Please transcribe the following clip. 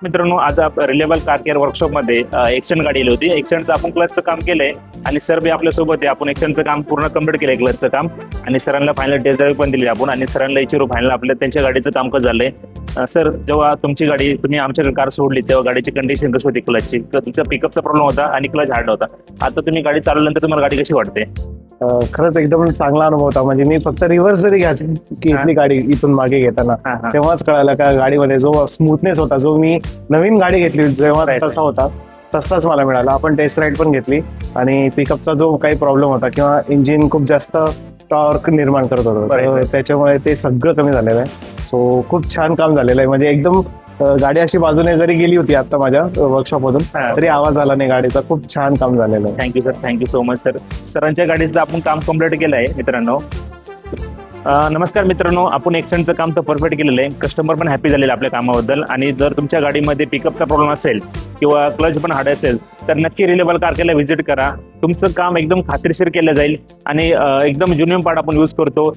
मित्रांनो, आज reliable car care वर्कशॉपमध्ये accent गाडी आली होती. एक्सेंटचं आपण क्लचचं काम केलंय आणि सर बी आपल्या सोबत आहे. आपण एक्सेंटचं काम पूर्ण कम्प्लीट केलंय, क्लचचं काम, आणि सरांना फायनल टेस्ट ड्राईव्ह पण दिली आपण, आणि सरांना विचारू फायनल आपल्या त्यांच्या गाडीचं काम कसं झालंय. सर, जेव्हा तुमची गाडी तुम्ही आमच्याकडे कार सोडली तेव्हा गाडीची कंडिशन कशी होती क्लचची? तुमचा पिकअपचा प्रॉब्लेम होता आणि क्लच हार्ड होता. आता तुम्ही गाडी चालवल्यानंतर तुम्हाला गाडी कशी वाटते? खरंच एकदम चांगला अनुभव होता. म्हणजे मी फक्त रिव्हर्स जरी घेतली गाडी इथून मागे घेताना, तेव्हाच कळालं का गाडीमध्ये जो स्मूथनेस होता, जो मी नवीन गाडी घेतली जेव्हा तसा होता तसाच मला मिळाला. आपण टेस्ट राईड पण घेतली आणि पिकअपचा जो काही प्रॉब्लेम होता किंवा इंजिन खूप जास्त टॉर्क निर्माण करत होतं, त्याच्यामुळे ते सगळं कमी झालेलं आहे. सो खूप छान काम झालेलं आहे. म्हणजे एकदम गाडी अशी बाजूने जरी गेली होती आता माझ्या वर्कशॉप मधून तरी आवाज आला नाही गाडीचा. खूप छान काम झालेलं आहे. Thank you sir, thank you so much sir. सरांच्या गाडीचं आपण काम कम्प्लीट केलं आहे मित्रांनो. नमस्कार मित्रांनो, आपण एक्सेंटचं काम तर परफेक्ट केलेलं आहे. कस्टमर पण हॅपी झालेलं आपल्या कामाबद्दल. आणि जर तुमच्या गाडीमध्ये पिकअपचा प्रॉब्लेम असेल किंवा क्लच पण हार्ड असेल तर नक्की रिलेबल कार केअरला व्हिजिट करा. तुमचं काम एकदम खात्रीशीर केलं जाईल आणि एकदम जुनियम पार्ट आपण यूज करतो.